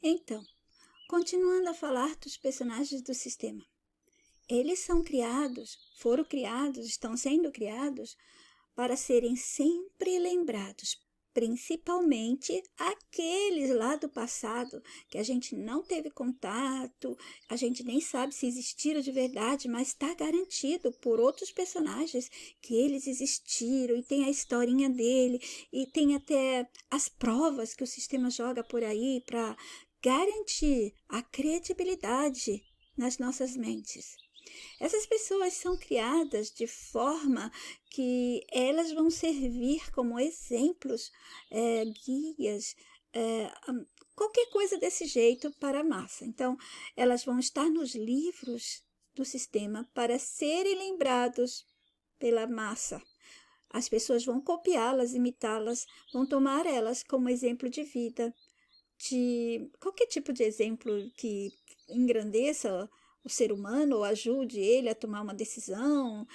Então, continuando a falar dos personagens do sistema. Eles foram criados, estão sendo criados para serem sempre lembrados, principalmente aqueles lá do passado que a gente não teve contato, a gente nem sabe se existiram de verdade, mas está garantido por outros personagens que eles existiram e tem a historinha dele e tem até as provas que o sistema joga por aí para garantir a credibilidade nas nossas mentes. Essas pessoas são criadas de forma que elas vão servir como exemplos, guias, qualquer coisa desse jeito para a massa. Então, elas vão estar nos livros do sistema para serem lembrados pela massa. As pessoas vão copiá-las, imitá-las, vão tomar elas como exemplo de vida, de qualquer tipo de exemplo que engrandeça o ser humano ou ajude ele a tomar uma decisão,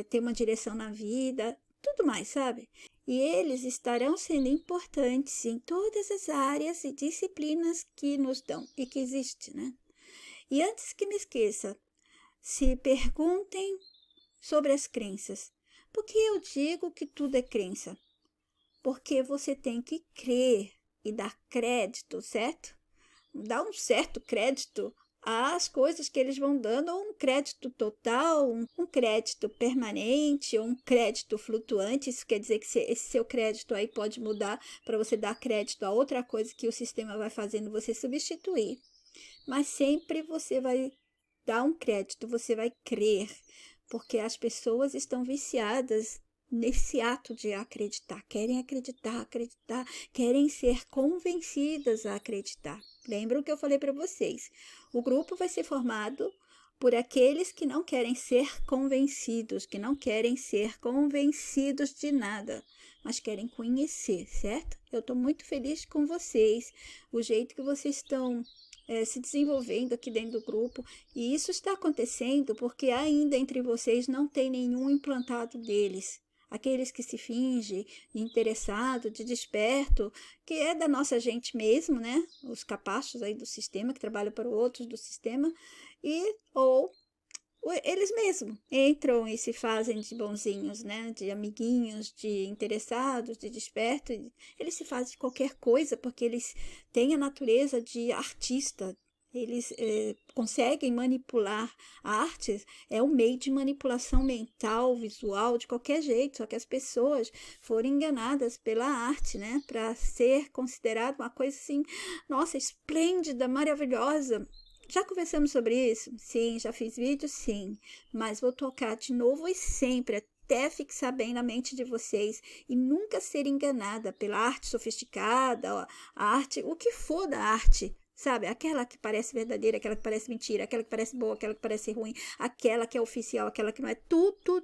ter uma direção na vida, tudo mais, sabe? E eles estarão sendo importantes em todas as áreas e disciplinas que nos dão e que existem, né? E antes que me esqueça, se perguntem sobre as crenças. Por que eu digo que tudo é crença? Porque você tem que crer e dar crédito, certo? Dar um certo crédito às coisas que eles vão dando, ou um crédito total, um crédito permanente, ou um crédito flutuante. Isso quer dizer que esse seu crédito aí pode mudar para você dar crédito a outra coisa que o sistema vai fazendo você substituir. Mas sempre você vai dar um crédito, você vai crer, porque as pessoas estão viciadas nesse ato de acreditar, acreditar, querem ser convencidas a acreditar. Lembram que eu falei para vocês? O grupo vai ser formado por aqueles que não querem ser convencidos, que não querem ser convencidos de nada, mas querem conhecer, certo? Eu estou muito feliz com vocês, o jeito que vocês estão se desenvolvendo aqui dentro do grupo, e isso está acontecendo porque ainda entre vocês não tem nenhum implantado deles. Aqueles que se fingem de interessado, de desperto, que é da nossa gente mesmo, né? Os capachos aí do sistema, que trabalham para outros do sistema, ou eles mesmos entram e se fazem de bonzinhos, né? De amiguinhos, de interessados, de desperto. Eles se fazem de qualquer coisa porque eles têm a natureza de artista. Eles conseguem manipular. A arte é um meio de manipulação mental, visual, de qualquer jeito, só que as pessoas foram enganadas pela arte, né? Para ser considerado uma coisa assim, nossa, esplêndida, maravilhosa. Já conversamos sobre isso? Sim. Já fiz vídeo? Sim. Mas vou tocar de novo e sempre, até fixar bem na mente de vocês e nunca ser enganada pela arte sofisticada, a arte, o que for da arte. Sabe, aquela que parece verdadeira, aquela que parece mentira, aquela que parece boa, aquela que parece ruim, aquela que é oficial, aquela que não é, tudo.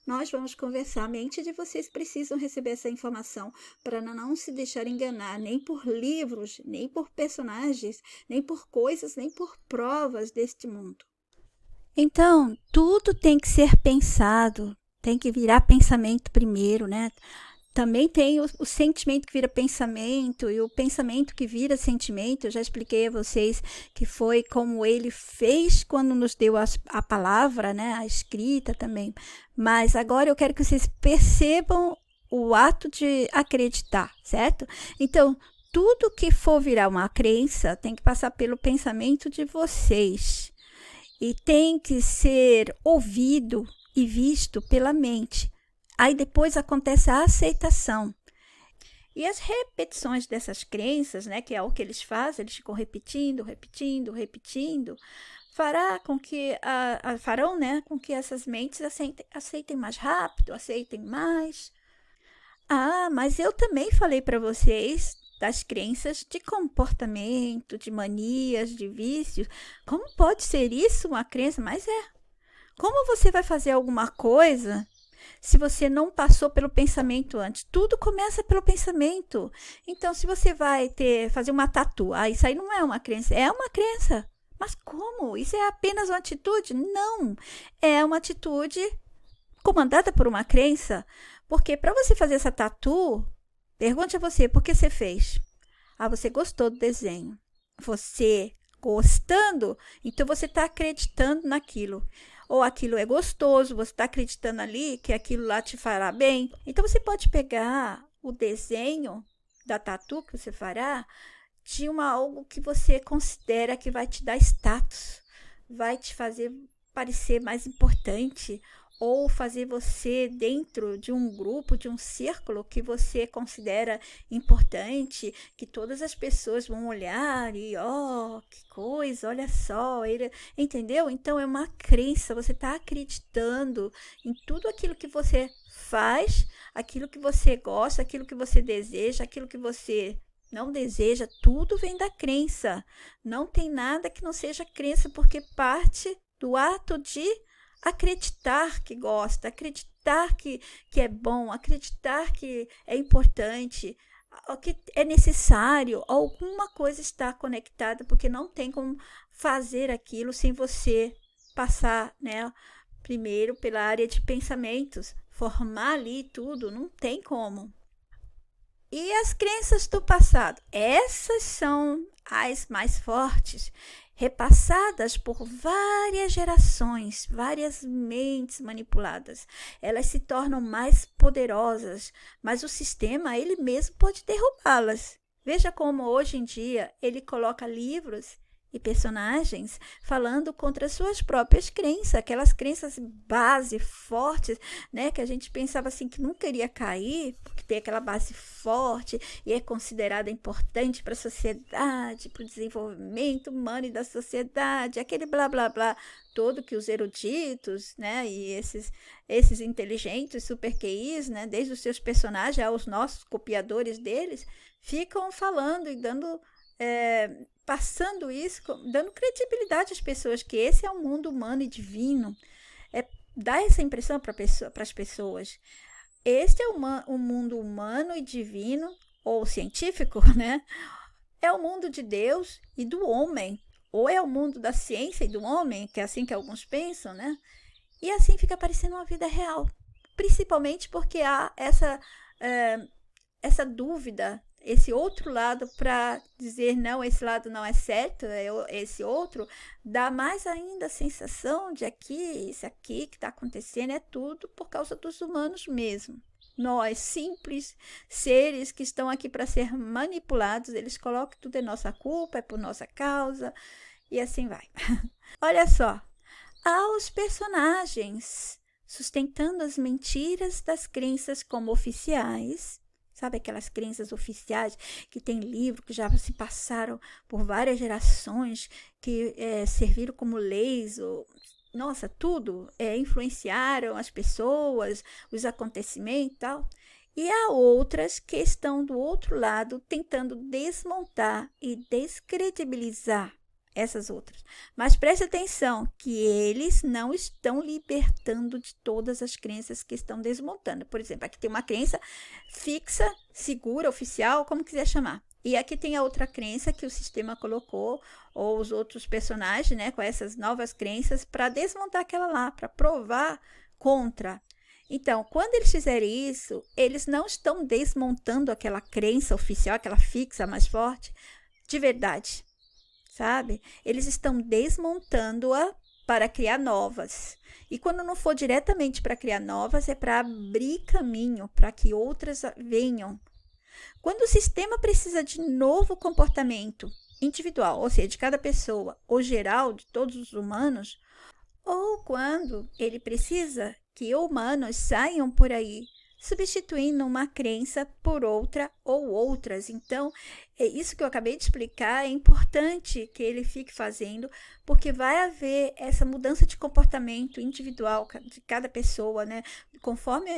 Nós vamos conversar. A mente de vocês precisam receber essa informação para não se deixar enganar, nem por livros, nem por personagens, nem por coisas, nem por provas deste mundo. Então, tudo tem que ser pensado, tem que virar pensamento primeiro, né? Também tem o sentimento que vira pensamento e o pensamento que vira sentimento. Eu já expliquei a vocês que foi como ele fez quando nos deu a palavra, né? A escrita também. Mas agora eu quero que vocês percebam o ato de acreditar, certo? Então, tudo que for virar uma crença tem que passar pelo pensamento de vocês. E tem que ser ouvido e visto pela mente. Aí depois acontece a aceitação. E as repetições dessas crenças, né, que é o que eles fazem, eles ficam repetindo, farão, né, com que essas mentes aceitem mais rápido, aceitem mais. Mas eu também falei para vocês das crenças de comportamento, de manias, de vícios. Como pode ser isso uma crença? Mas como você vai fazer alguma coisa se você não passou pelo pensamento antes? Tudo começa pelo pensamento. Então, se você vai fazer uma tatu, isso aí não é uma crença, é uma crença. Mas como? Isso é apenas uma atitude? Não, é uma atitude comandada por uma crença. Porque para você fazer essa tatu, pergunte a você, por que você fez? Você gostou do desenho. você gostando, então você está acreditando naquilo. Ou aquilo é gostoso, você está acreditando ali que aquilo lá te fará bem. Então você pode pegar o desenho da tatu que você fará de algo que você considera que vai te dar status, vai te fazer parecer mais importante, ou fazer você dentro de um grupo, de um círculo que você considera importante, que todas as pessoas vão olhar e, que coisa, olha só, ele, entendeu? Então é uma crença, você está acreditando em tudo aquilo que você faz, aquilo que você gosta, aquilo que você deseja, aquilo que você não deseja, tudo vem da crença. Não tem nada que não seja crença, porque parte do ato de acreditar que gosta, acreditar que é bom, acreditar que é importante, que é necessário, alguma coisa está conectada, porque não tem como fazer aquilo sem você passar, né, primeiro pela área de pensamentos, formar ali tudo, não tem como. E as crenças do passado? Essas são as mais fortes, repassadas por várias gerações, várias mentes manipuladas. Elas se tornam mais poderosas, mas o sistema, ele mesmo pode derrubá-las. Veja como hoje em dia ele coloca livros e personagens falando contra suas próprias crenças, aquelas crenças base fortes, né, que a gente pensava assim que nunca iria cair, porque tem aquela base forte e é considerada importante para a sociedade, para o desenvolvimento humano e da sociedade, aquele blá blá blá todo que os eruditos, né, e esses inteligentes super QIs, né, desde os seus personagens aos nossos copiadores deles, ficam falando e dando passando isso, dando credibilidade às pessoas, que esse é um mundo humano e divino. Dá essa impressão para as pessoas. Este é um mundo humano e divino, ou científico, né? É o mundo de Deus e do homem. Ou é o mundo da ciência e do homem, que é assim que alguns pensam, né? E assim fica parecendo uma vida real. Principalmente porque há essa dúvida, esse outro lado, para dizer não, esse lado não é certo, esse outro, dá mais ainda a sensação de isso aqui que está acontecendo é tudo por causa dos humanos mesmo. Nós, simples seres que estão aqui para ser manipulados, eles colocam tudo é nossa culpa, é por nossa causa, e assim vai. Olha só, há os personagens sustentando as mentiras das crenças como oficiais. Sabe aquelas crenças oficiais que tem livro, que já se passaram por várias gerações, que serviram como leis, nossa, tudo, influenciaram as pessoas, os acontecimentos e tal. E há outras que estão do outro lado tentando desmontar e descredibilizar essas outras. Mas preste atenção que eles não estão libertando de todas as crenças que estão desmontando. Por exemplo, aqui tem uma crença fixa, segura, oficial, como quiser chamar. E aqui tem a outra crença que o sistema colocou, ou os outros personagens, né, com essas novas crenças, para desmontar aquela lá, para provar contra. Então, quando eles fizerem isso, eles não estão desmontando aquela crença oficial, aquela fixa mais forte, de verdade. Sabe? Eles estão desmontando-a para criar novas. E quando não for diretamente para criar novas, é para abrir caminho para que outras venham. Quando o sistema precisa de novo comportamento individual, ou seja, de cada pessoa, ou geral, de todos os humanos, ou quando ele precisa que humanos saiam por aí substituindo uma crença por outra ou outras. Então, isso que eu acabei de explicar é importante que ele fique fazendo, porque vai haver essa mudança de comportamento individual de cada pessoa, né? Conforme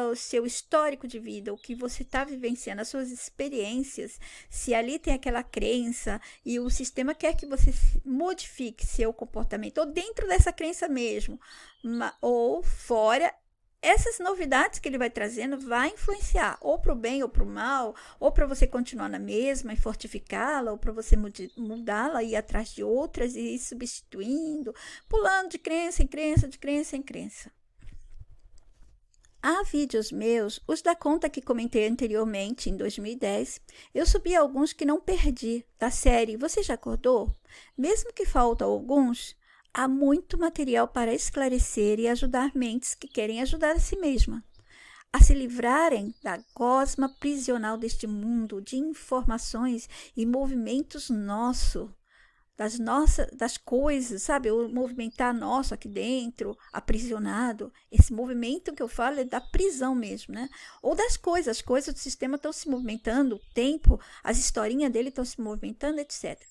o seu histórico de vida, o que você está vivenciando, as suas experiências, se ali tem aquela crença e o sistema quer que você modifique seu comportamento, ou dentro dessa crença mesmo, ou fora, essas novidades que ele vai trazendo vai influenciar ou para o bem ou para o mal, ou para você continuar na mesma e fortificá-la, ou para você mudá-la e ir atrás de outras e ir substituindo, pulando de crença em crença, de crença em crença. Há vídeos meus, os da conta que comentei anteriormente, em 2010, eu subi alguns que não perdi, da série Você Já Acordou? Mesmo que faltam alguns, há muito material para esclarecer e ajudar mentes que querem ajudar a si mesma a se livrarem da gosma prisional deste mundo de informações e movimentos das coisas, sabe? O movimentar nosso aqui dentro, aprisionado. Esse movimento que eu falo é da prisão mesmo, né? Ou das coisas, as coisas do sistema estão se movimentando, o tempo, as historinhas dele estão se movimentando, etc.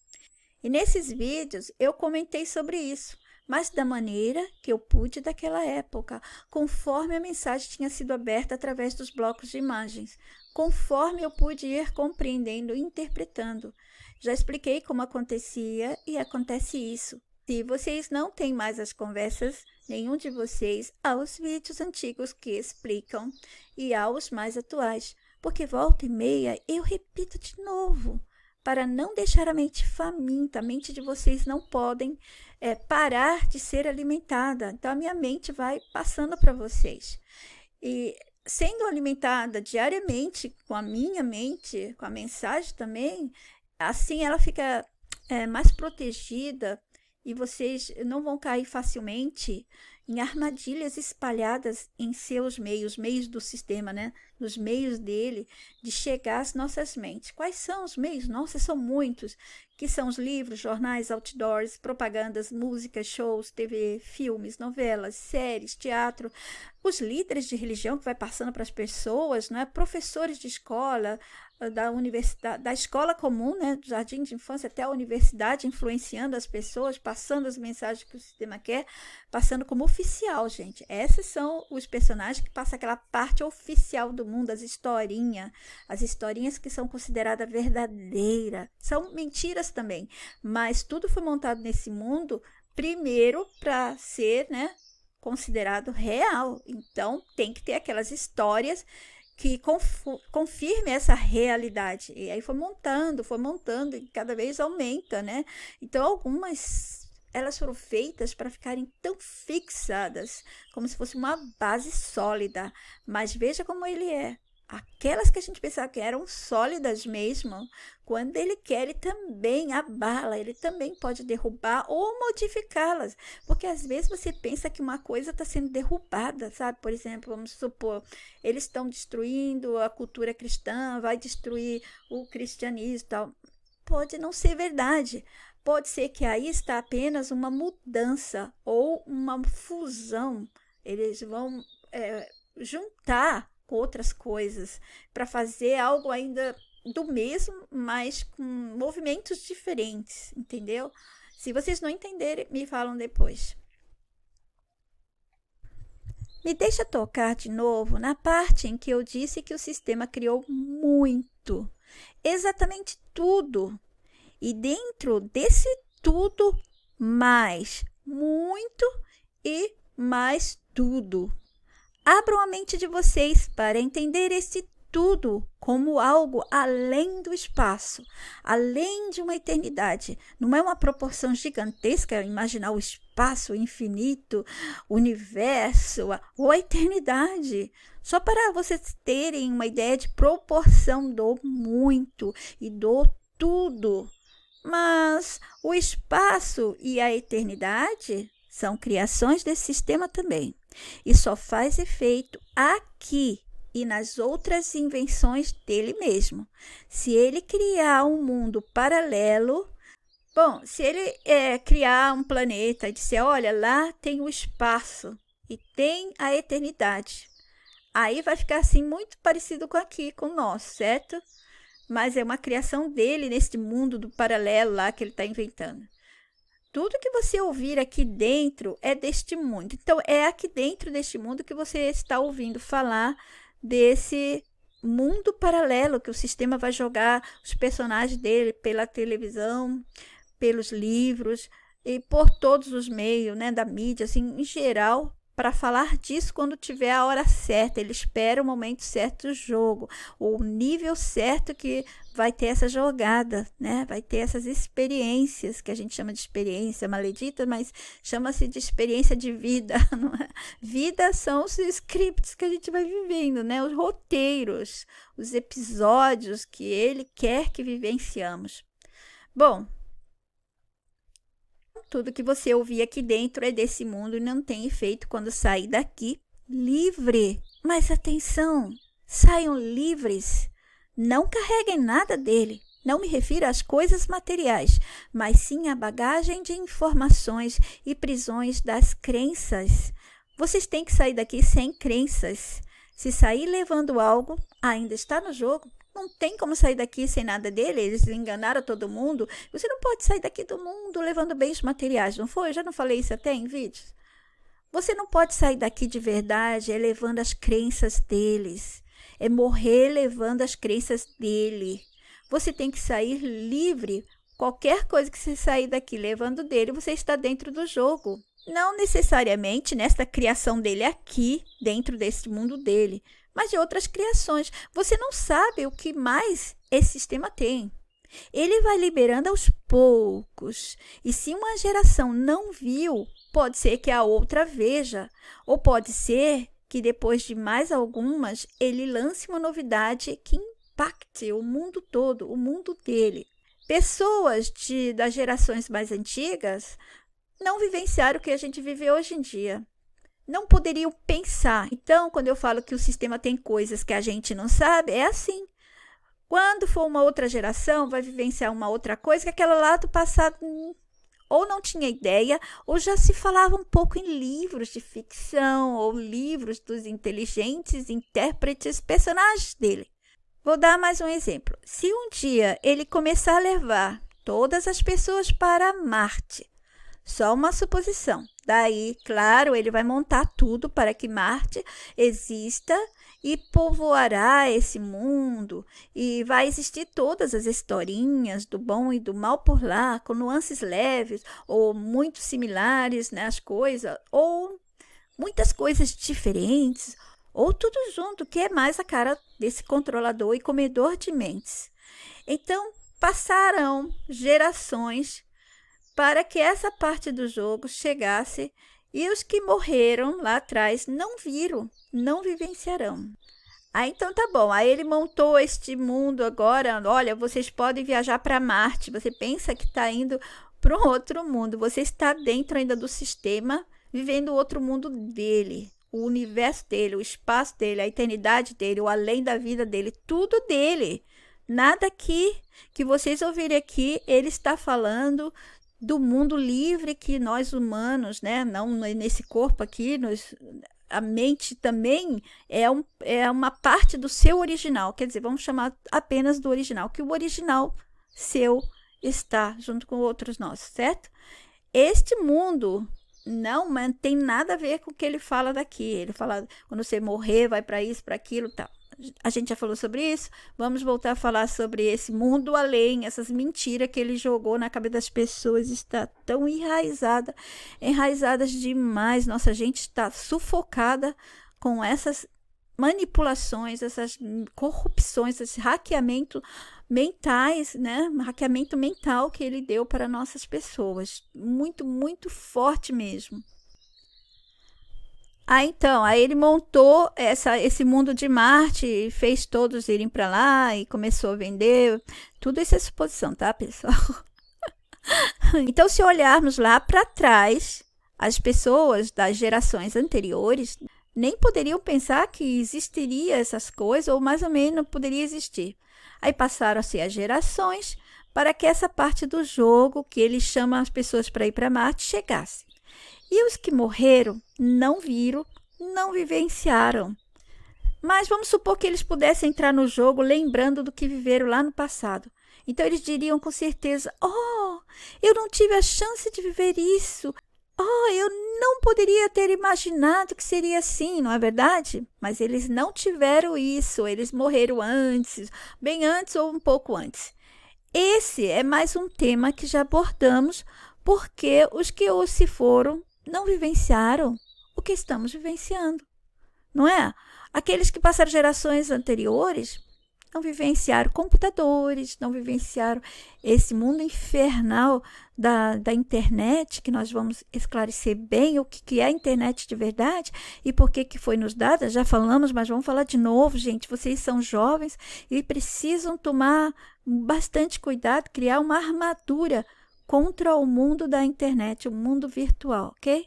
E nesses vídeos eu comentei sobre isso, mas da maneira que eu pude daquela época, conforme a mensagem tinha sido aberta através dos blocos de imagens, conforme eu pude ir compreendendo e interpretando. Já expliquei como acontecia e acontece isso. Se vocês não têm mais as conversas, nenhum de vocês, aos vídeos antigos que explicam e aos mais atuais, porque volta e meia eu repito de novo, para não deixar a mente faminta. A mente de vocês não podem parar de ser alimentada. Então, a minha mente vai passando para vocês. E sendo alimentada diariamente com a minha mente, com a mensagem também, assim ela fica mais protegida e vocês não vão cair facilmente em armadilhas espalhadas em seus meios do sistema, né? Nos meios dele, de chegar às nossas mentes. Quais são os meios? Nossa, são muitos, que são os livros, jornais, outdoors, propagandas, músicas, shows, TV, filmes, novelas, séries, teatro, os líderes de religião que vai passando para as pessoas, né? Professores de escola, da universidade, da escola comum, né, do jardim de infância até a universidade, influenciando as pessoas, passando as mensagens que o sistema quer, passando como oficial, gente. Esses são os personagens que passam aquela parte oficial do mundo, as historinhas que são consideradas verdadeiras. São mentiras também, mas tudo foi montado nesse mundo primeiro para ser, né, considerado real. Então, tem que ter aquelas histórias que confirme essa realidade. E aí foi montando e cada vez aumenta, né? Então, algumas, elas foram feitas para ficarem tão fixadas, como se fosse uma base sólida. Mas veja como ele é. Aquelas que a gente pensava que eram sólidas mesmo, quando ele quer, ele também abala, ele também pode derrubar ou modificá-las. Porque às vezes você pensa que uma coisa está sendo derrubada, sabe? Por exemplo, vamos supor, eles estão destruindo a cultura cristã, vai destruir o cristianismo e tal. Pode não ser verdade. Pode ser que aí está apenas uma mudança ou uma fusão. Eles vão juntar outras coisas para fazer algo ainda do mesmo, mas com movimentos diferentes, entendeu? Se vocês não entenderem, me falam depois. Me deixa tocar de novo na parte em que eu disse que o sistema criou muito, exatamente tudo, e dentro desse tudo, mais, muito e mais tudo. Abram a mente de vocês para entender esse tudo como algo além do espaço, além de uma eternidade. Não é uma proporção gigantesca imaginar o espaço infinito, o universo ou a eternidade. Só para vocês terem uma ideia de proporção do muito e do tudo. Mas o espaço e a eternidade são criações desse sistema também. E só faz efeito aqui e nas outras invenções dele mesmo. Se ele criar um mundo paralelo, se ele criar um planeta e disser, olha, lá tem o espaço e tem a eternidade, aí vai ficar assim muito parecido com aqui, com o nosso, certo? Mas é uma criação dele nesse mundo do paralelo lá que ele está inventando. Tudo que você ouvir aqui dentro é deste mundo. Então, é aqui dentro deste mundo que você está ouvindo falar desse mundo paralelo que o sistema vai jogar os personagens dele pela televisão, pelos livros e por todos os meios, né, da mídia, assim, em geral, para falar disso quando tiver a hora certa. Ele espera o momento certo do jogo, o nível certo que vai ter essa jogada, né? Vai ter essas experiências, que a gente chama de experiência maledita, mas chama-se de experiência de vida. Não é? Vida são os scripts que a gente vai vivendo, né? Os roteiros, os episódios que ele quer que vivenciamos. Bom, tudo que você ouvir aqui dentro é desse mundo e não tem efeito quando sair daqui livre. Mas atenção, saiam livres. Não carreguem nada dele. Não me refiro às coisas materiais, mas sim à bagagem de informações e prisões das crenças. Vocês têm que sair daqui sem crenças. Se sair levando algo, ainda está no jogo. Não tem como sair daqui sem nada dele. Eles enganaram todo mundo. Você não pode sair daqui do mundo levando bens materiais, não foi? Eu já não falei isso até em vídeos? Você não pode sair daqui de verdade levando as crenças deles. É morrer levando as crenças dele. Você tem que sair livre. Qualquer coisa que você sair daqui levando dele, você está dentro do jogo. Não necessariamente nesta criação dele aqui, dentro desse mundo dele, mas de outras criações. Você não sabe o que mais esse sistema tem. Ele vai liberando aos poucos. E se uma geração não viu, pode ser que a outra veja. Ou pode ser que depois de mais algumas, ele lance uma novidade que impacte o mundo todo, o mundo dele. Pessoas das gerações mais antigas não vivenciaram o que a gente vive hoje em dia. Não poderiam pensar. Então, quando eu falo que o sistema tem coisas que a gente não sabe, é assim. Quando for uma outra geração, vai vivenciar uma outra coisa que aquela lá do passado ou não tinha ideia, ou já se falava um pouco em livros de ficção, ou livros dos inteligentes intérpretes, personagens dele. Vou dar mais um exemplo. Se um dia ele começar a levar todas as pessoas para Marte, só uma suposição. Daí, claro, ele vai montar tudo para que Marte exista e povoará esse mundo. E vai existir todas as historinhas do bom e do mal por lá, com nuances leves ou muito similares, né, as coisas, ou muitas coisas diferentes, ou tudo junto, que é mais a cara desse controlador e comedor de mentes. Então, passarão gerações para que essa parte do jogo chegasse e os que morreram lá atrás não viram, não vivenciarão. Então tá bom, aí ele montou este mundo agora, olha, vocês podem viajar para Marte, você pensa que está indo para um outro mundo, você está dentro ainda do sistema, vivendo o outro mundo dele, o universo dele, o espaço dele, a eternidade dele, o além da vida dele, tudo dele. Nada aqui que vocês ouvirem aqui, ele está falando do mundo livre que nós humanos, né, não nesse corpo aqui, a mente também é uma parte do seu original, quer dizer, vamos chamar apenas do original, que o original seu está junto com outros nossos, certo? Este mundo não tem nada a ver com o que ele fala daqui, ele fala, quando você morrer, vai para isso, para aquilo, tal. A gente já falou sobre isso, vamos voltar a falar sobre esse mundo além, essas mentiras que ele jogou na cabeça das pessoas, está tão enraizadas demais, nossa gente está sufocada com essas manipulações, essas corrupções, esse hackeamento mentais, né? Hackeamento mental que ele deu para nossas pessoas, muito, muito forte mesmo. Então, aí ele montou esse mundo de Marte, fez todos irem para lá e começou a vender. Tudo isso é suposição, tá, pessoal? Então, se olharmos lá para trás, as pessoas das gerações anteriores nem poderiam pensar que existiria essas coisas, ou mais ou menos poderia existir. Aí passaram-se as gerações para que essa parte do jogo, que ele chama as pessoas para ir para Marte, chegasse. E os que morreram não viram, não vivenciaram. Mas vamos supor que eles pudessem entrar no jogo lembrando do que viveram lá no passado. Então eles diriam com certeza, eu não tive a chance de viver isso. Eu não poderia ter imaginado que seria assim, não é verdade? Mas eles não tiveram isso, eles morreram antes, bem antes ou um pouco antes. Esse é mais um tema que já abordamos, porque os que se foram não vivenciaram o o que estamos vivenciando, não é? Aqueles que passaram gerações anteriores não vivenciaram computadores, não vivenciaram esse mundo infernal da internet, que nós vamos esclarecer bem o que é a internet de verdade e por que foi nos dada. Já falamos, mas vamos falar de novo, gente. Vocês são jovens e precisam tomar bastante cuidado, criar uma armadura contra o mundo da internet, o mundo virtual, ok?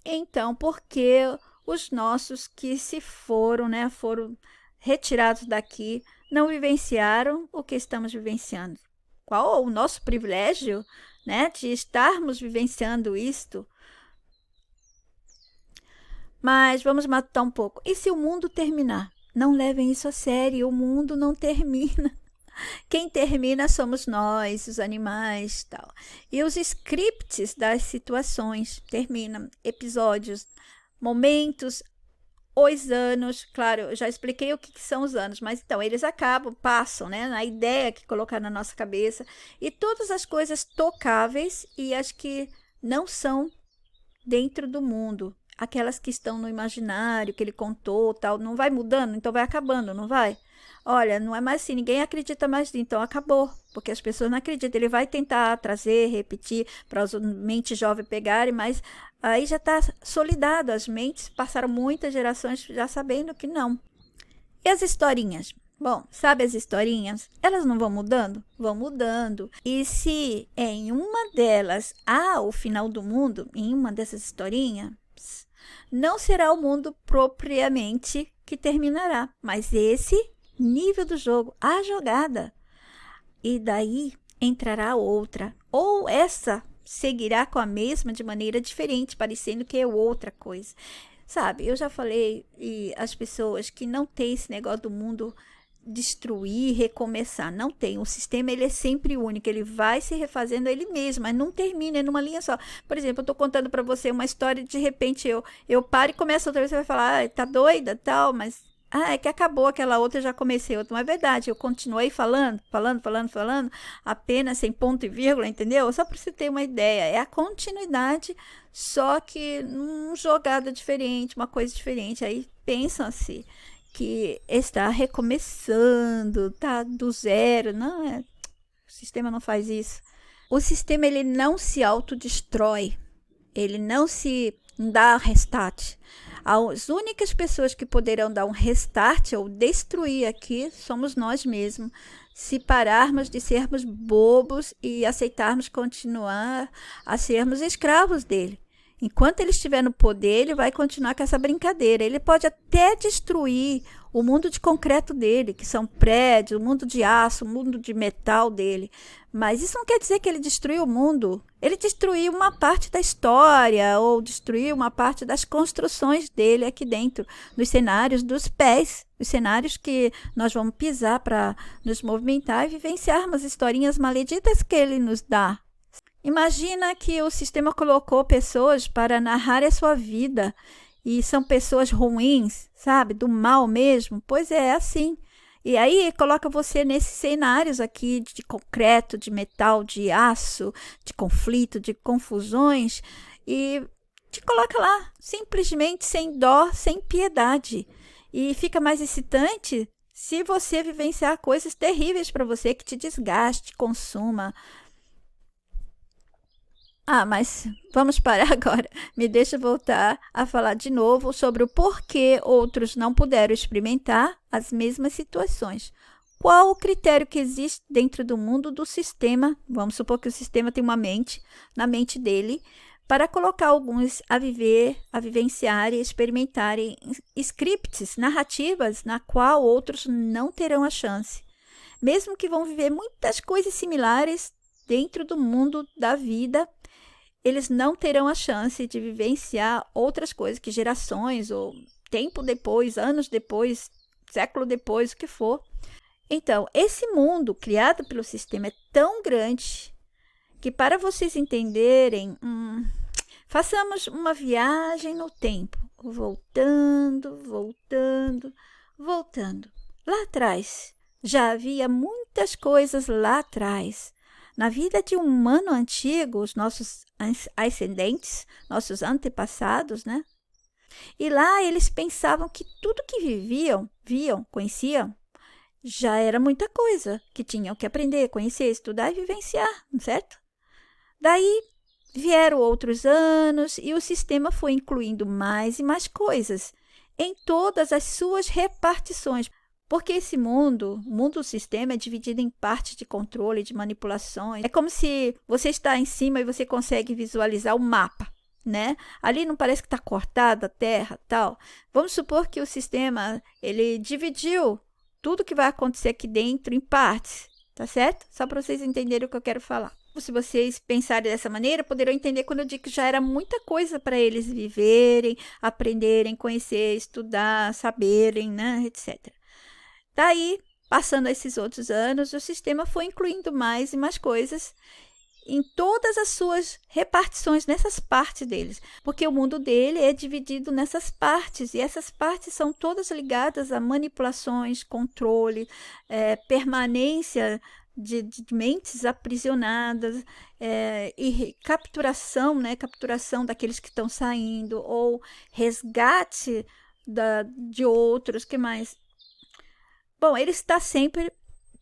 Então, porque os nossos que se foram, né, foram retirados daqui, não vivenciaram o que estamos vivenciando. Qual o nosso privilégio, né, de estarmos vivenciando isto? Mas vamos matar um pouco. E se o mundo terminar? Não levem isso a sério, o mundo não termina. Quem termina somos nós, os animais, tal. E os scripts das situações terminam, episódios, momentos, os anos, claro, eu já expliquei o que são os anos, mas então eles acabam, passam, né, na ideia que colocar na nossa cabeça, e todas as coisas tocáveis e as que não são dentro do mundo, aquelas que estão no imaginário, que ele contou, tal, não vai mudando, então vai acabando, não vai? Olha, não é mais assim, ninguém acredita mais, então acabou, porque as pessoas não acreditam. Ele vai tentar trazer, repetir para as mentes jovens pegarem, mas aí já está solidado, as mentes passaram muitas gerações já sabendo que não. E as historinhas? Bom, sabe as historinhas? Elas não vão mudando? Vão mudando. E se em uma delas há o final do mundo, em uma dessas historinhas, não será o mundo propriamente que terminará, mas esse nível do jogo, a jogada. E daí entrará outra. Ou essa seguirá com a mesma de maneira diferente, parecendo que é outra coisa. Sabe, eu já falei, e as pessoas que não têm esse negócio do mundo destruir, recomeçar, não tem. O sistema, ele é sempre único, ele vai se refazendo ele mesmo, mas não termina, é numa linha só. Por exemplo, eu estou contando para você uma história e de repente eu paro e começo outra vez, você vai falar, tá doida, tal, mas é que acabou aquela outra, eu já comecei outra. Não é verdade, eu continuei falando, apenas sem ponto e vírgula, entendeu? Só para você ter uma ideia, é a continuidade, só que jogada diferente, uma coisa diferente. Aí pensam-se que está recomeçando, tá do zero. Não, o sistema não faz isso. O sistema, ele não se autodestrói, ele não se dá restart. As únicas pessoas que poderão dar um restart ou destruir aqui somos nós mesmos. Se pararmos de sermos bobos e aceitarmos continuar a sermos escravos dele. Enquanto ele estiver no poder, ele vai continuar com essa brincadeira. Ele pode até destruir o mundo de concreto dele, que são prédios, o mundo de aço, o mundo de metal dele. Mas isso não quer dizer que ele destruiu o mundo. Ele destruiu uma parte da história ou destruiu uma parte das construções dele aqui dentro, nos cenários dos pés, os cenários que nós vamos pisar para nos movimentar e vivenciarmos historinhas maleditas que ele nos dá. Imagina que o sistema colocou pessoas para narrar a sua vida e são pessoas ruins, sabe? Do mal mesmo. Pois é assim. E aí coloca você nesses cenários aqui de concreto, de metal, de aço, de conflito, de confusões e te coloca lá, simplesmente sem dó, sem piedade. E fica mais excitante se você vivenciar coisas terríveis para você, que te desgaste, consuma. Mas vamos parar agora. Me deixa voltar a falar de novo sobre o porquê outros não puderam experimentar as mesmas situações. Qual o critério que existe dentro do mundo do sistema? Vamos supor que o sistema tem uma mente, na mente dele, para colocar alguns a viver, a vivenciar e experimentarem scripts, narrativas, na qual outros não terão a chance. Mesmo que vão viver muitas coisas similares dentro do mundo da vida, eles não terão a chance de vivenciar outras coisas que gerações ou tempo depois, anos depois, século depois, o que for. Então, esse mundo criado pelo sistema é tão grande que, para vocês entenderem, façamos uma viagem no tempo, voltando. Lá atrás, já havia muitas coisas lá atrás. Na vida de um humano antigo, os nossos ascendentes, nossos antepassados, né? E lá eles pensavam que tudo que viam, conheciam, já era muita coisa que tinham que aprender, conhecer, estudar e vivenciar, certo? Daí vieram outros anos e o sistema foi incluindo mais e mais coisas em todas as suas repartições. Porque esse mundo, o mundo do sistema, é dividido em partes de controle, de manipulações. É como se você está em cima e você consegue visualizar o mapa, né? Ali não parece que está cortada a terra, tal. Vamos supor que o sistema, ele dividiu tudo que vai acontecer aqui dentro em partes, tá certo? Só para vocês entenderem o que eu quero falar. Se vocês pensarem dessa maneira, poderão entender quando eu digo que já era muita coisa para eles viverem, aprenderem, conhecer, estudar, saberem, né, etc. Daí, passando esses outros anos, o sistema foi incluindo mais e mais coisas em todas as suas repartições, nessas partes deles. Porque o mundo dele é dividido nessas partes, e essas partes são todas ligadas a manipulações, controle, permanência de mentes aprisionadas e capturação, né? Capturação daqueles que estão saindo, ou resgate de outros, que mais? Bom, ele está sempre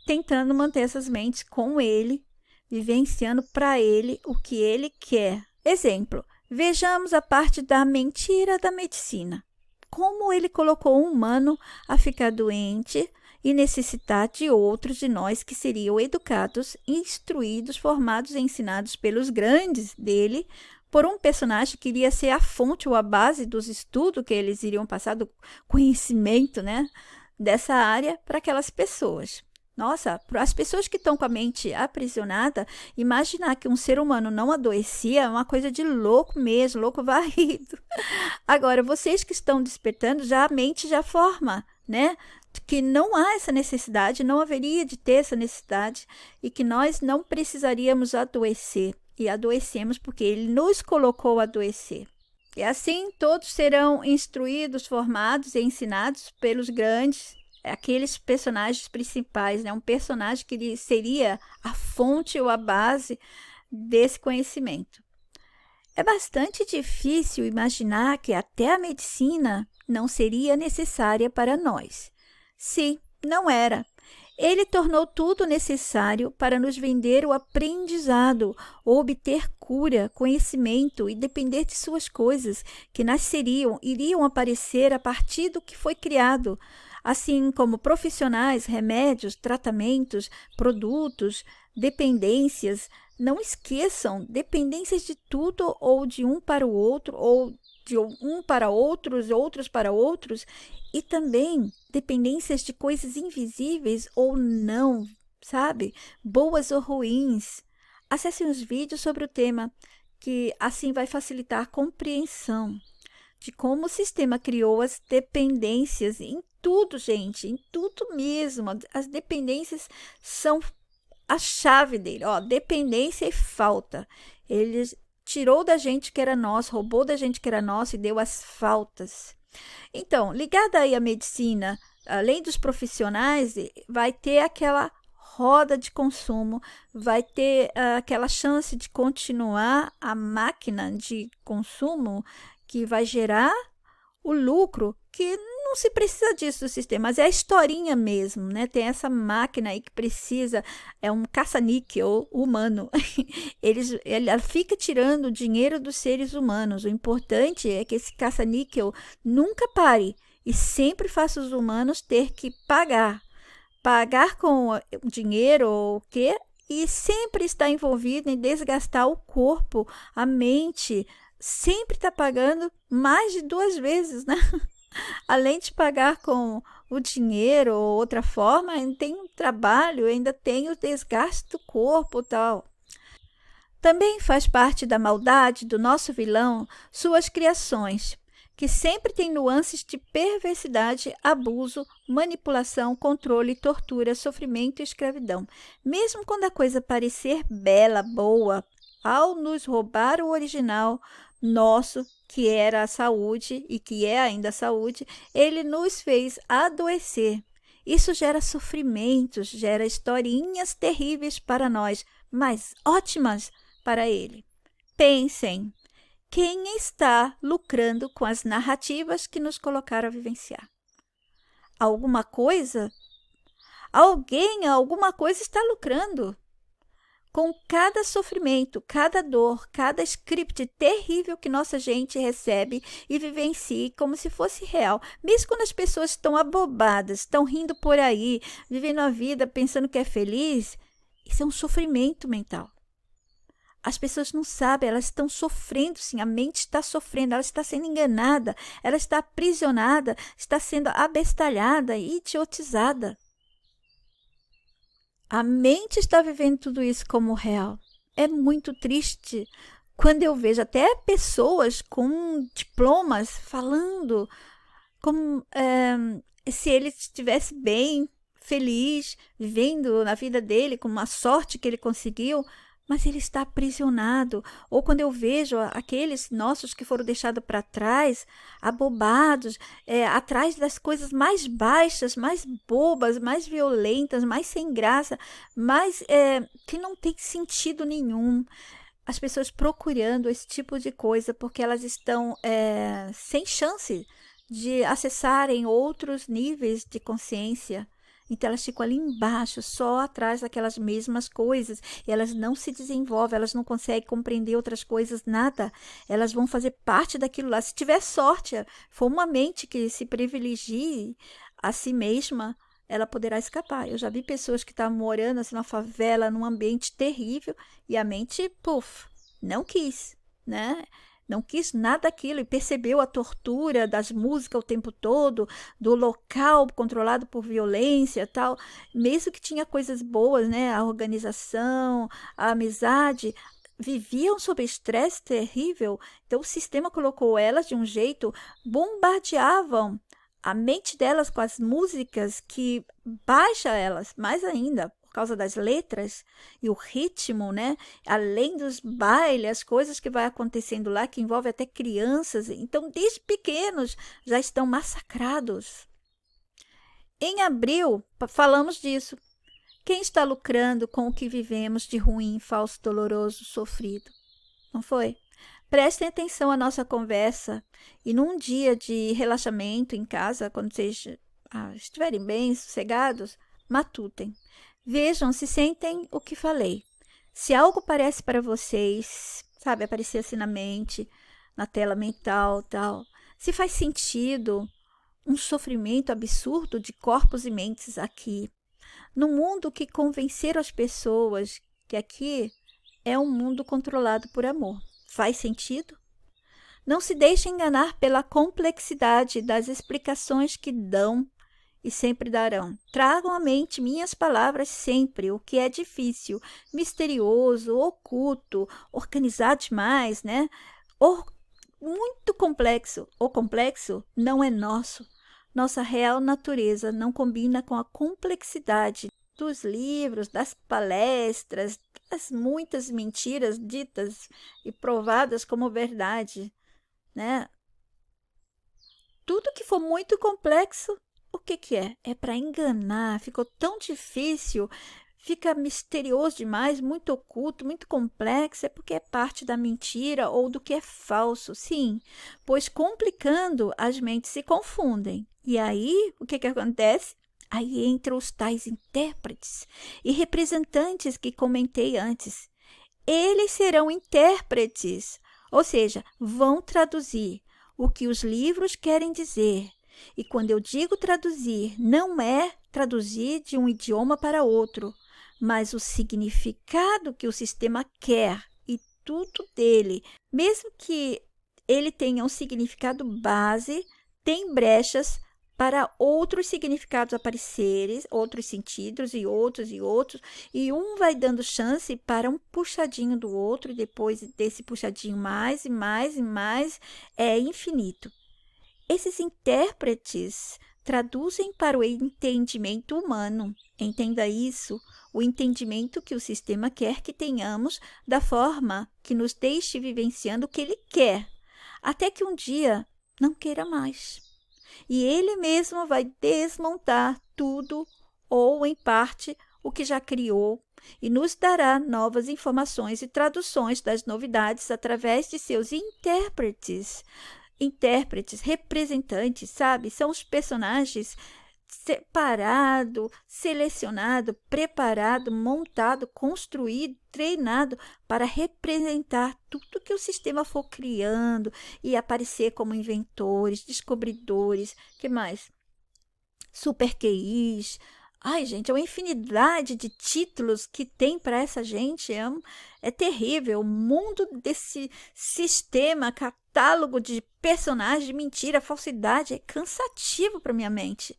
tentando manter essas mentes com ele, vivenciando para ele o que ele quer. Exemplo, vejamos a parte da mentira da medicina. Como ele colocou um humano a ficar doente e necessitar de outros de nós que seriam educados, instruídos, formados e ensinados pelos grandes dele, por um personagem que iria ser a fonte ou a base dos estudos que eles iriam passar, do conhecimento, né, dessa área para aquelas pessoas. Nossa, para as pessoas que estão com a mente aprisionada, imaginar que um ser humano não adoecia é uma coisa de louco mesmo, louco varrido. Agora, vocês que estão despertando, já a mente já forma, né? Que não há essa necessidade, não haveria de ter essa necessidade e que nós não precisaríamos adoecer. E adoecemos porque ele nos colocou a adoecer. E assim todos serão instruídos, formados e ensinados pelos grandes, aqueles personagens principais, né? Um personagem que seria a fonte ou a base desse conhecimento. É bastante difícil imaginar que até a medicina não seria necessária para nós. Sim, não era. Ele tornou tudo necessário para nos vender o aprendizado, obter cura, conhecimento e depender de suas coisas, que nasceriam, iriam aparecer a partir do que foi criado, assim como profissionais, remédios, tratamentos, produtos, dependências. Não esqueçam, dependências de tudo ou de um para o outro, ou de um para outros, outros para outros, e também dependências de coisas invisíveis ou não, sabe? Boas ou ruins. Acessem os vídeos sobre o tema, que assim vai facilitar a compreensão de como o sistema criou as dependências em tudo, gente, em tudo mesmo. As dependências são a chave dele, ó, dependência e falta. Ele tirou da gente que era nosso, roubou da gente que era nosso e deu as faltas. Então, ligada aí à medicina, além dos profissionais, vai ter aquela roda de consumo, vai ter aquela chance de continuar a máquina de consumo que vai gerar o lucro, que não se precisa disso do sistema, mas é a historinha mesmo, né? Tem essa máquina aí que precisa, é um caça-níquel humano. Ela fica tirando o dinheiro dos seres humanos. O importante é que esse caça-níquel nunca pare e sempre faça os humanos ter que pagar. Pagar com o dinheiro ou o quê? E sempre está envolvido em desgastar o corpo, a mente, sempre está pagando mais de 2 vezes, né? Além de pagar com o dinheiro ou outra forma, ainda tem um trabalho, ainda tem o desgaste do corpo e tal. Também faz parte da maldade do nosso vilão suas criações, que sempre tem nuances de perversidade, abuso, manipulação, controle, tortura, sofrimento e escravidão. Mesmo quando a coisa parecer bela, boa, ao nos roubar o original nosso, que era a saúde e que é ainda a saúde, ele nos fez adoecer. Isso gera sofrimentos, gera historinhas terríveis para nós, mas ótimas para ele. Pensem, quem está lucrando com as narrativas que nos colocaram a vivenciar? Alguma coisa? Alguma coisa está lucrando com cada sofrimento, cada dor, cada script terrível que nossa gente recebe e vivencia como se fosse real. Mesmo quando as pessoas estão abobadas, estão rindo por aí, vivendo a vida pensando que é feliz, isso é um sofrimento mental. As pessoas não sabem, elas estão sofrendo, sim, a mente está sofrendo, ela está sendo enganada, ela está aprisionada, está sendo abestalhada e idiotizada. A mente está vivendo tudo isso como real. É muito triste quando eu vejo até pessoas com diplomas falando como se ele estivesse bem, feliz, vivendo na vida dele com uma sorte que ele conseguiu, mas ele está aprisionado. Ou quando eu vejo aqueles nossos que foram deixados para trás, abobados, atrás das coisas mais baixas, mais bobas, mais violentas, mais sem graça, mais que não tem sentido nenhum. As pessoas procurando esse tipo de coisa porque elas estão sem chance de acessarem outros níveis de consciência. Então, elas ficam ali embaixo, só atrás daquelas mesmas coisas. E elas não se desenvolvem, elas não conseguem compreender outras coisas, nada. Elas vão fazer parte daquilo lá. Se tiver sorte, for uma mente que se privilegie a si mesma, ela poderá escapar. Eu já vi pessoas que estavam morando assim, numa favela, num ambiente terrível, e a mente, puf, não quis, né? Não quis nada daquilo e percebeu a tortura das músicas o tempo todo, do local controlado por violência e tal. Mesmo que tinha coisas boas, né? A organização, a amizade, viviam sob estresse terrível. Então o sistema colocou elas de um jeito, bombardeavam a mente delas com as músicas que baixa elas mais ainda por causa das letras e o ritmo, né? Além dos bailes, as coisas que vai acontecendo lá, que envolve até crianças. Então, desde pequenos, já estão massacrados. Em abril, falamos disso. Quem está lucrando com o que vivemos de ruim, falso, doloroso, sofrido? Não foi? Prestem atenção à nossa conversa e num dia de relaxamento em casa, quando vocês estiverem bem, sossegados, matutem. Vejam se sentem o que falei. Se algo parece para vocês, sabe, aparecer assim na mente, na tela mental, tal, se faz sentido um sofrimento absurdo de corpos e mentes aqui, no mundo que convenceram as pessoas que aqui é um mundo controlado por amor. Faz sentido? Não se deixe enganar pela complexidade das explicações que dão e sempre darão. Tragam à mente minhas palavras sempre, o que é difícil, misterioso, oculto, organizado demais, né? Muito complexo. O complexo não é nosso. Nossa real natureza não combina com a complexidade dos livros, das palestras, das muitas mentiras ditas e provadas como verdade, né? Tudo que for muito complexo, o que é? É para enganar. Ficou tão difícil, fica misterioso demais, muito oculto, muito complexo, é porque é parte da mentira ou do que é falso. Sim, pois complicando, as mentes se confundem. E aí, o que acontece? Aí entram os tais intérpretes e representantes que comentei antes. Eles serão intérpretes, ou seja, vão traduzir o que os livros querem dizer. E quando eu digo traduzir, não é traduzir de um idioma para outro, mas o significado que o sistema quer e tudo dele, mesmo que ele tenha um significado base, tem brechas para outros significados aparecerem, outros sentidos e outros, e um vai dando chance para um puxadinho do outro, e depois desse puxadinho mais e mais e mais, é infinito. Esses intérpretes traduzem para o entendimento humano. Entenda isso, o entendimento que o sistema quer que tenhamos da forma que nos deixe vivenciando o que ele quer, até que um dia não queira mais. E ele mesmo vai desmontar tudo, ou em parte, o que já criou e nos dará novas informações e traduções das novidades através de seus intérpretes, representantes, sabe? São os personagens separado, selecionado, preparado, montado, construído, treinado para representar tudo que o sistema for criando e aparecer como inventores, descobridores, que mais? Super QIs. Ai, gente, é uma infinidade de títulos que tem para essa gente. É terrível. O mundo desse sistema, catálogo de personagens, de mentira, falsidade, é cansativo para minha mente.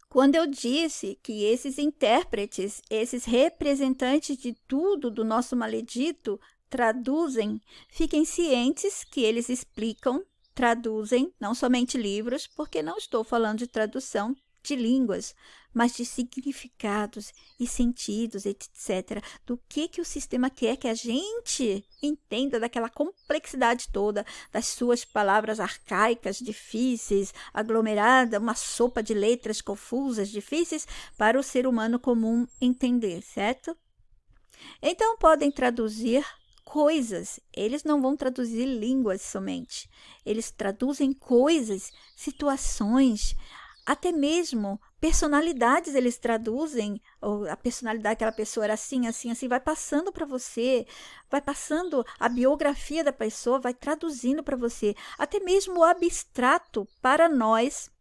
Quando eu disse que esses intérpretes, esses representantes de tudo do nosso maledito, traduzem, fiquem cientes que eles explicam, traduzem, não somente livros, porque não estou falando de tradução de línguas, mas de significados e sentidos, etc. Do que o sistema quer que a gente entenda daquela complexidade toda, das suas palavras arcaicas, difíceis, aglomerada, uma sopa de letras confusas, difíceis para o ser humano comum entender, certo? Então, podem traduzir coisas, eles não vão traduzir línguas somente, eles traduzem coisas, situações, até mesmo personalidades eles traduzem, ou a personalidade daquela pessoa era assim, assim, assim, vai passando para você, vai passando a biografia da pessoa, vai traduzindo para você, até mesmo o abstrato para nós,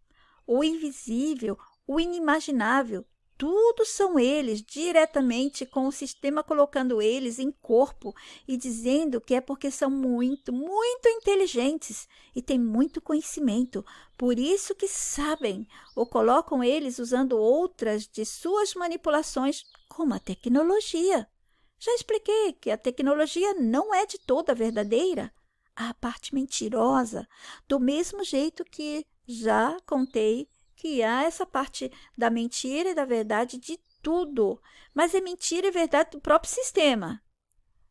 o invisível, o inimaginável, tudo são eles, diretamente com o sistema colocando eles em corpo e dizendo que é porque são muito, muito inteligentes e têm muito conhecimento. Por isso que sabem ou colocam eles usando outras de suas manipulações, como a tecnologia. Já expliquei que a tecnologia não é de toda verdadeira. Há a parte mentirosa, do mesmo jeito que já contei que há essa parte da mentira e da verdade de tudo, mas é mentira e verdade do próprio sistema.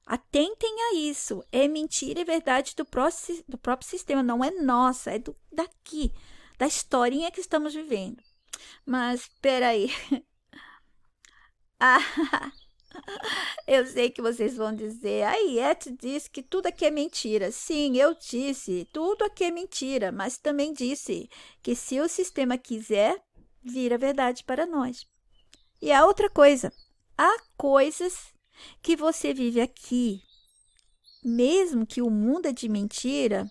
Atentem a isso, é mentira e verdade do próprio sistema, não é nossa, é daqui, da historinha que estamos vivendo. Mas, espera aí. Eu sei que vocês vão dizer, a Iete disse que tudo aqui é mentira. Sim, eu disse, tudo aqui é mentira, mas também disse que se o sistema quiser, vira verdade para nós. E a outra coisa, há coisas que você vive aqui, mesmo que o mundo é de mentira,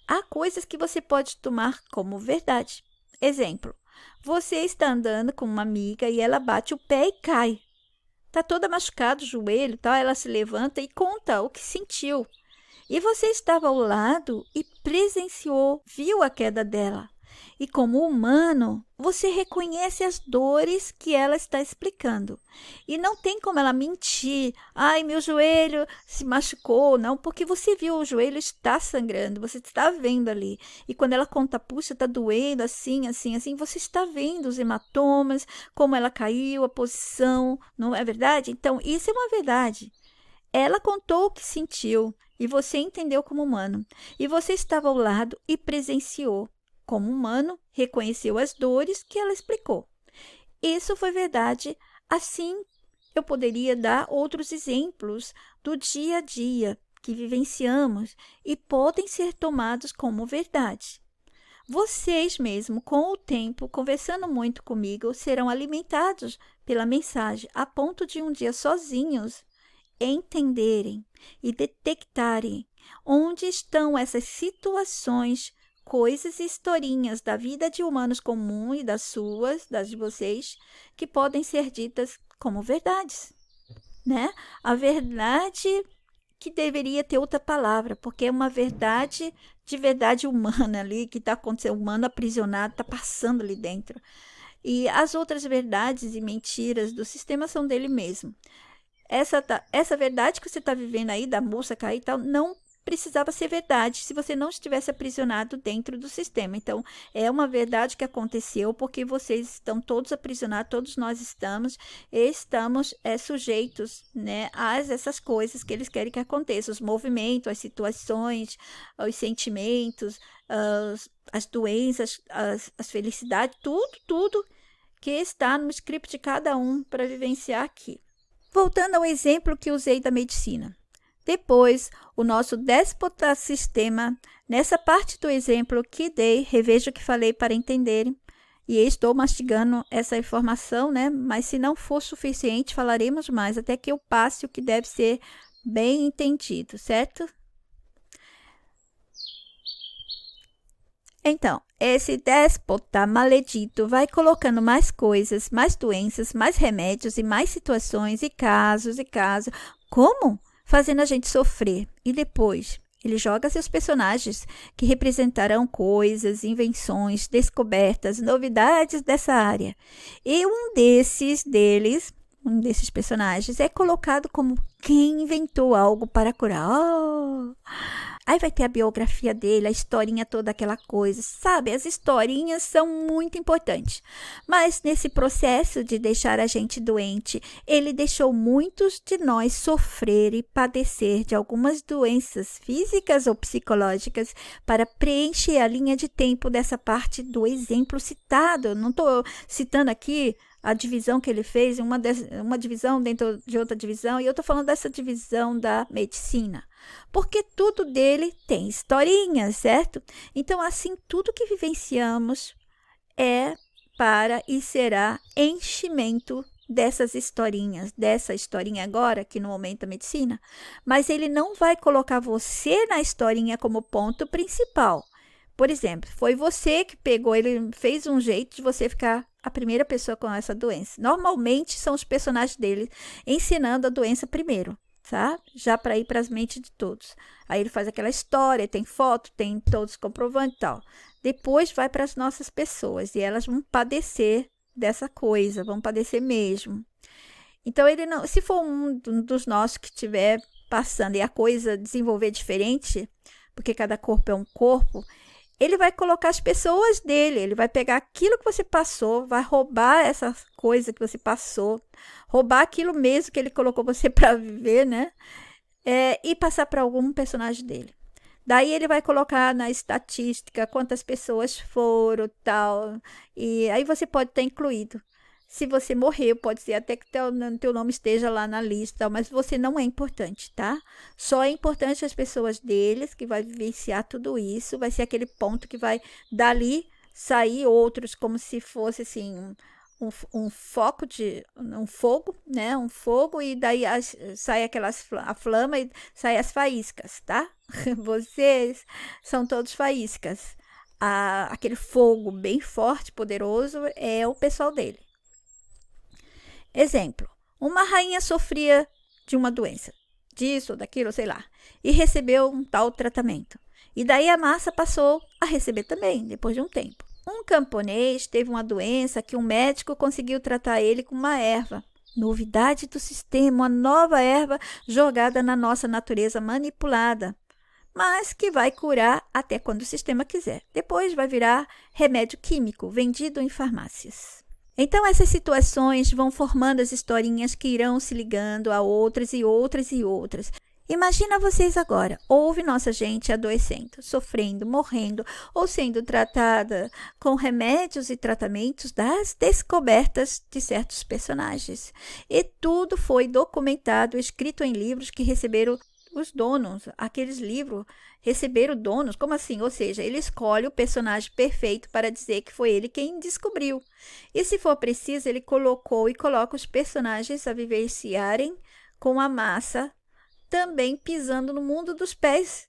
há coisas que você pode tomar como verdade. Exemplo, você está andando com uma amiga e ela bate o pé e cai. Está toda machucada o joelho, tal, ela se levanta e conta o que sentiu. E você estava ao lado e presenciou, viu a queda dela. E como humano, você reconhece as dores que ela está explicando. E não tem como ela mentir. Ai, meu joelho se machucou. Não, porque você viu, o joelho está sangrando, você está vendo ali. E quando ela conta, puxa, está doendo, assim, assim, assim, você está vendo os hematomas, como ela caiu, a posição, não é verdade? Então, isso é uma verdade. Ela contou o que sentiu e você entendeu como humano. E você estava ao lado e presenciou. Como humano, reconheceu as dores que ela explicou. Isso foi verdade. Assim, eu poderia dar outros exemplos do dia a dia que vivenciamos e podem ser tomados como verdade. Vocês mesmo, com o tempo, conversando muito comigo, serão alimentados pela mensagem a ponto de um dia sozinhos entenderem e detectarem onde estão essas situações, coisas e historinhas da vida de humanos comum e das de vocês, que podem ser ditas como verdades, né? A verdade que deveria ter outra palavra, porque é uma verdade de verdade humana ali, que está acontecendo, humano aprisionado, está passando ali dentro. E as outras verdades e mentiras do sistema são dele mesmo. Essa verdade que você está vivendo aí, da moça cair e tal, não precisava ser verdade se você não estivesse aprisionado dentro do sistema. Então, é uma verdade que aconteceu porque vocês estão todos aprisionados, todos nós estamos sujeitos, né, a essas coisas que eles querem que aconteçam, os movimentos, as situações, os sentimentos, as doenças, as felicidades, tudo que está no script de cada um para vivenciar aqui. Voltando ao exemplo que usei da medicina. Depois, o nosso déspota sistema, nessa parte do exemplo que dei, reveja o que falei para entenderem, e estou mastigando essa informação, né? Mas se não for suficiente, falaremos mais, até que eu passe o que deve ser bem entendido, certo? Então, esse déspota maledito vai colocando mais coisas, mais doenças, mais remédios e mais situações e casos e casos. Como? Fazendo a gente sofrer. E depois, ele joga seus personagens que representarão coisas, invenções, descobertas, novidades dessa área. E um desses personagens é colocado como quem inventou algo para curar. Oh! Aí vai ter a biografia dele, a historinha toda, aquela coisa. Sabe, as historinhas são muito importantes. Mas nesse processo de deixar a gente doente, ele deixou muitos de nós sofrer e padecer de algumas doenças físicas ou psicológicas para preencher a linha de tempo dessa parte do exemplo citado. Eu não estou citando aqui a divisão que ele fez, uma divisão dentro de outra divisão, e eu estou falando dessa divisão da medicina. Porque tudo dele tem historinha, certo? Então, assim, tudo que vivenciamos é para e será enchimento dessas historinhas, dessa historinha agora, que no momento é medicina, mas ele não vai colocar você na historinha como ponto principal. Por exemplo, foi você que pegou, ele fez um jeito de você ficar a primeira pessoa com essa doença. Normalmente são os personagens dele ensinando a doença primeiro, tá? Já para ir para as mentes de todos. Aí ele faz aquela história, tem foto, tem todos os comprovantes e tal. Depois vai para as nossas pessoas e elas vão padecer dessa coisa, vão padecer mesmo. Então, ele não, se for um dos nossos que estiver passando e a coisa desenvolver diferente, porque cada corpo é um corpo, ele vai colocar as pessoas dele, ele vai pegar aquilo que você passou, vai roubar essa coisa que você passou, roubar aquilo mesmo que ele colocou você para viver, né? E passar para algum personagem dele. Daí ele vai colocar na estatística quantas pessoas foram, tal, e aí você pode estar incluído. Se você morreu, pode ser até que teu nome esteja lá na lista, mas você não é importante, tá? Só é importante as pessoas deles, que vai vivenciar tudo isso, vai ser aquele ponto que vai dali sair outros, como se fosse assim, um foco um fogo, né? Um fogo, e daí sai a flama e sai as faíscas, tá? Vocês são todos faíscas. Aquele fogo bem forte, poderoso, é o pessoal dele. Exemplo, uma rainha sofria de uma doença, disso, daquilo, sei lá, e recebeu um tal tratamento. E daí a massa passou a receber também, depois de um tempo. Um camponês teve uma doença que um médico conseguiu tratar ele com uma erva. Novidade do sistema, uma nova erva jogada na nossa natureza manipulada, mas que vai curar até quando o sistema quiser. Depois vai virar remédio químico, vendido em farmácias. Então, essas situações vão formando as historinhas que irão se ligando a outras e outras e outras. Imagina vocês agora, ouve nossa gente adoecendo, sofrendo, morrendo ou sendo tratada com remédios e tratamentos das descobertas de certos personagens. E tudo foi documentado, escrito em livros que receberam os donos. Aqueles livros receberam donos, como assim? Ou seja, ele escolhe o personagem perfeito para dizer que foi ele quem descobriu. E se for preciso, ele colocou e coloca os personagens a vivenciarem com a massa, também pisando no mundo dos pés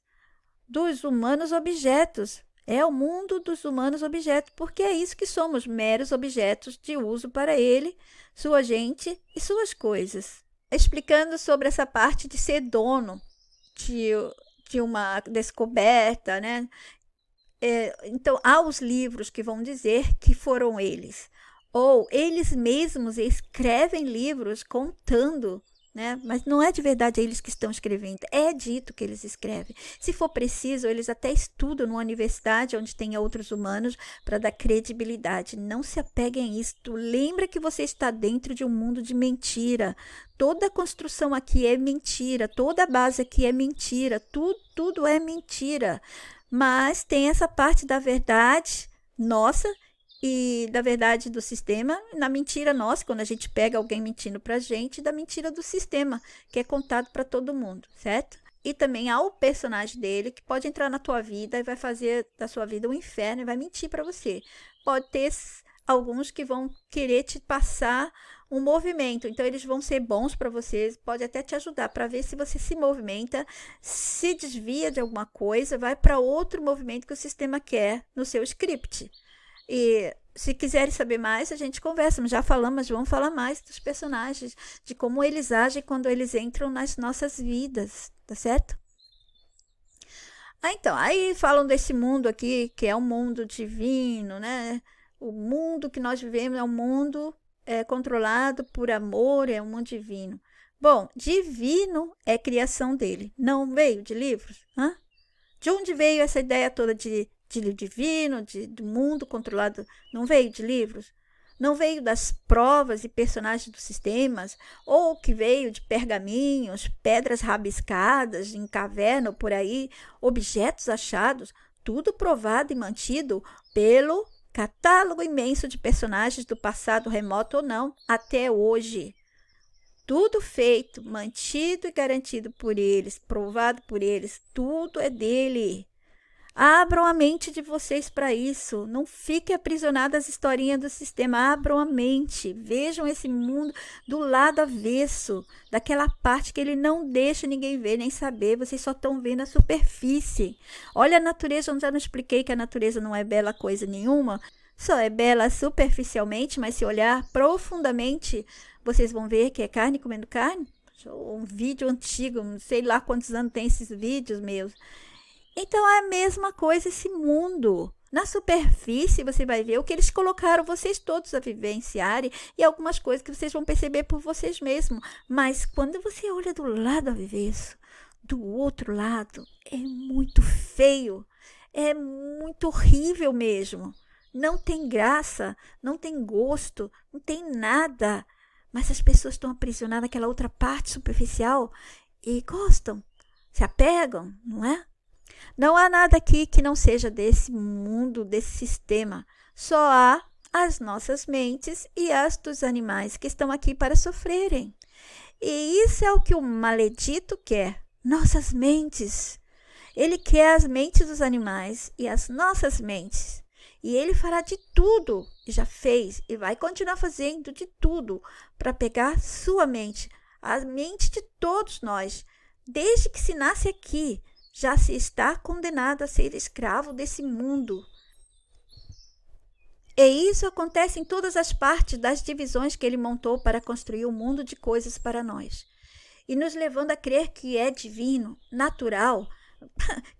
dos humanos objetos. É o mundo dos humanos objetos, porque é isso que somos, meros objetos de uso para ele, sua gente e suas coisas. Explicando sobre essa parte de ser dono de uma descoberta, né? Então, há os livros que vão dizer que foram eles, ou eles mesmos escrevem livros contando, né? Mas não é de verdade eles que estão escrevendo, é dito que eles escrevem. Se for preciso, eles até estudam numa universidade onde tem outros humanos para dar credibilidade. Não se apeguem a isso. Lembra que você está dentro de um mundo de mentira. Toda a construção aqui é mentira, toda a base aqui é mentira, tudo é mentira. Mas tem essa parte da verdade nossa e da verdade do sistema, na mentira nossa, quando a gente pega alguém mentindo pra gente, da mentira do sistema, que é contado para todo mundo, certo? E também há o personagem dele que pode entrar na tua vida e vai fazer da sua vida um inferno e vai mentir para você. Pode ter alguns que vão querer te passar um movimento, então eles vão ser bons para você, pode até te ajudar para ver se você se movimenta, se desvia de alguma coisa, vai para outro movimento que o sistema quer no seu script. E se quiserem saber mais, a gente conversa. Já falamos, mas vamos falar mais dos personagens, de como eles agem quando eles entram nas nossas vidas, tá certo? Então, aí falam desse mundo aqui, que é um mundo divino, né? O mundo que nós vivemos é um mundo controlado por amor, é um mundo divino. Bom, divino é criação dele, não veio de livros? Hã? De onde veio essa ideia toda de divino, do mundo controlado? Não veio de livros? Não veio das provas e personagens dos sistemas? Ou que veio de pergaminhos, pedras rabiscadas em caverna ou por aí, objetos achados, tudo provado e mantido pelo catálogo imenso de personagens do passado remoto ou não, até hoje. Tudo feito, mantido e garantido por eles, provado por eles, tudo é dele. Abram a mente de vocês para isso. Não fiquem aprisionados às historinhas do sistema. Abram a mente. Vejam esse mundo do lado avesso, daquela parte que ele não deixa ninguém ver nem saber. Vocês só estão vendo a superfície. Olha a natureza, eu já não expliquei que a natureza não é bela coisa nenhuma. Só é bela superficialmente, mas se olhar profundamente, vocês vão ver que é carne comendo carne. Um vídeo antigo, não sei lá quantos anos tem esses vídeos meus. Então é a mesma coisa esse mundo. Na superfície você vai ver o que eles colocaram vocês todos a vivenciarem e algumas coisas que vocês vão perceber por vocês mesmos. Mas quando você olha do lado avesso, do outro lado, é muito feio, é muito horrível mesmo. Não tem graça, não tem gosto, não tem nada. Mas as pessoas estão aprisionadas naquela outra parte superficial e gostam, se apegam, não é? Não há nada aqui que não seja desse mundo, desse sistema. Só há as nossas mentes e as dos animais que estão aqui para sofrerem. E isso é o que o maledito quer, nossas mentes. Ele quer as mentes dos animais e as nossas mentes. E ele fará de tudo, e já fez, e vai continuar fazendo de tudo para pegar sua mente, a mente de todos nós, desde que se nasce aqui. Já se está condenado a ser escravo desse mundo. E isso acontece em todas as partes das divisões que ele montou para construir um mundo de coisas para nós. E nos levando a crer que é divino, natural.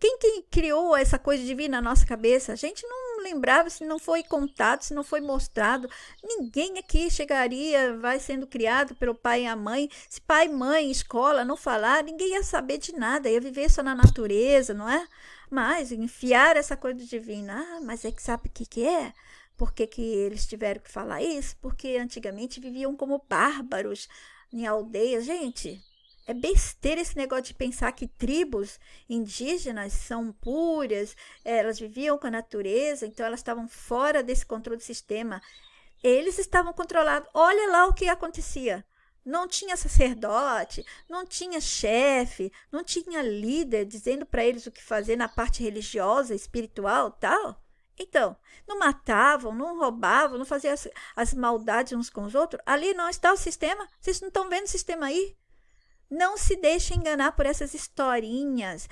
Quem criou essa coisa divina na nossa cabeça? A gente não lembrava, se não foi contado, se não foi mostrado. Ninguém aqui chegaria, vai sendo criado pelo pai e a mãe. Se pai, mãe, escola não falar, ninguém ia saber de nada, ia viver só na natureza, não é? Mas enfiar essa coisa divina, mas é que sabe o que é? Por que eles tiveram que falar isso? Porque antigamente viviam como bárbaros em aldeias. Gente, é besteira esse negócio de pensar que tribos indígenas são puras, elas viviam com a natureza, então elas estavam fora desse controle do sistema. Eles estavam controlados. Olha lá o que acontecia. Não tinha sacerdote, não tinha chefe, não tinha líder dizendo para eles o que fazer na parte religiosa, espiritual, tal. Então, não matavam, não roubavam, não faziam as maldades uns com os outros. Ali não está o sistema. Vocês não estão vendo o sistema aí? Não se deixe enganar por essas historinhas.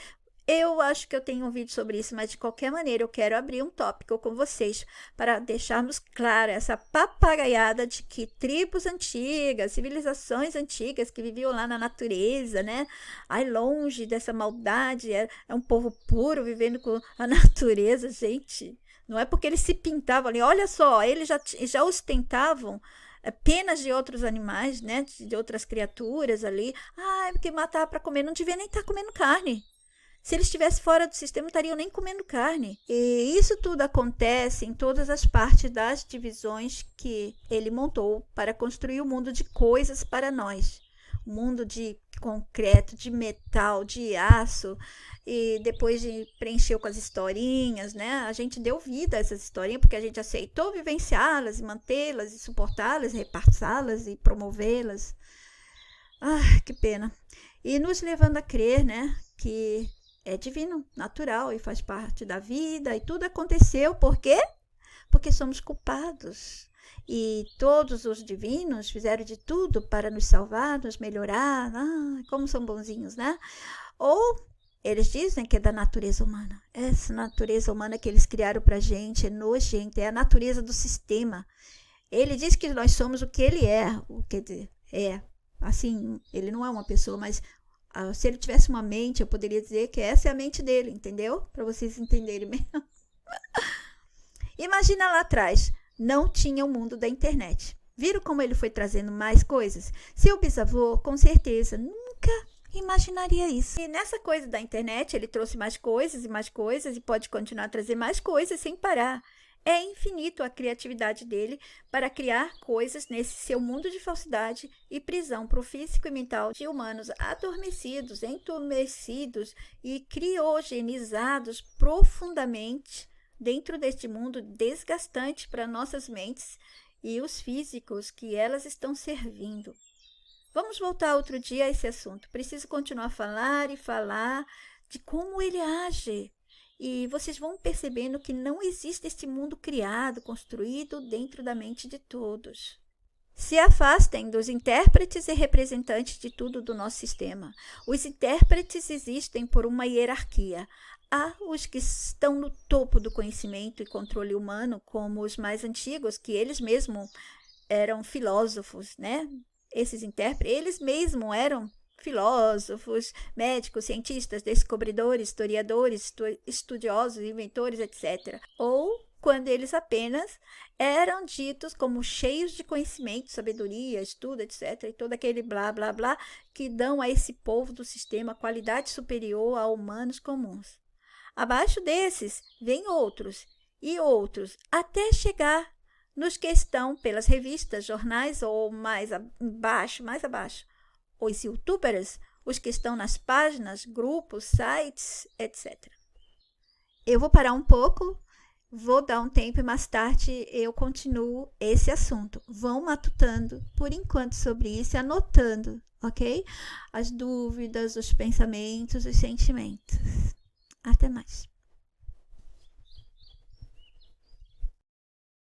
Eu acho que eu tenho um vídeo sobre isso, mas de qualquer maneira eu quero abrir um tópico com vocês para deixarmos claro essa papagaiada de que tribos antigas, civilizações antigas que viviam lá na natureza, né? Ai, longe dessa maldade, é um povo puro vivendo com a natureza, gente. Não é porque eles se pintavam ali, olha só, eles já ostentavam penas de outros animais, né? De outras criaturas ali. Ah, é porque matava para comer, não devia nem estar comendo carne. Se eles estivessem fora do sistema, não estariam nem comendo carne. E isso tudo acontece em todas as partes das divisões que ele montou para construir o mundo de coisas para nós. O mundo de concreto, de metal, de aço, e depois de preencheu com as historinhas, né? A gente deu vida a essas historinhas porque a gente aceitou vivenciá-las e mantê-las e suportá-las, repassá-las e promovê-las. Ah, que pena. E nos levando a crer, né, que é divino, natural e faz parte da vida e tudo aconteceu por quê? Porque somos culpados. E todos os divinos fizeram de tudo para nos salvar, nos melhorar. Ah, como são bonzinhos, né? Ou eles dizem que é da natureza humana. Essa natureza humana que eles criaram pra gente é nojenta, é a natureza do sistema. Ele diz que nós somos o que ele é, quer dizer, assim, ele não é uma pessoa, mas se ele tivesse uma mente, eu poderia dizer que essa é a mente dele, entendeu? Para vocês entenderem mesmo. Imagina lá atrás, não tinha o mundo da internet. Viram como ele foi trazendo mais coisas? Seu bisavô, com certeza, nunca imaginaria isso. E nessa coisa da internet, ele trouxe mais coisas e pode continuar a trazer mais coisas sem parar. É infinito a criatividade dele para criar coisas nesse seu mundo de falsidade e prisão para o físico e mental de humanos adormecidos, entumecidos e criogenizados profundamente dentro deste mundo desgastante para nossas mentes e os físicos que elas estão servindo. Vamos voltar outro dia a esse assunto. Preciso continuar a falar e falar de como ele age. E vocês vão percebendo que não existe este mundo criado, construído dentro da mente de todos. Se afastem dos intérpretes e representantes de tudo do nosso sistema. Os intérpretes existem por uma hierarquia. Há os que estão no topo do conhecimento e controle humano, como os mais antigos, que eles mesmos eram filósofos, né? Esses intérpretes, eles mesmos eram filósofos, médicos, cientistas, descobridores, historiadores, estudiosos, inventores, etc. Ou quando eles apenas eram ditos como cheios de conhecimento, sabedoria, estudo, etc. E todo aquele blá, blá, blá, que dão a esse povo do sistema qualidade superior a humanos comuns. Abaixo desses, vem outros, e outros, até chegar nos que estão pelas revistas, jornais ou mais abaixo, os youtubers, os que estão nas páginas, grupos, sites, etc. Eu vou parar um pouco, vou dar um tempo e mais tarde eu continuo esse assunto. Vão matutando por enquanto sobre isso e anotando, ok? As dúvidas, os pensamentos, os sentimentos. Até mais.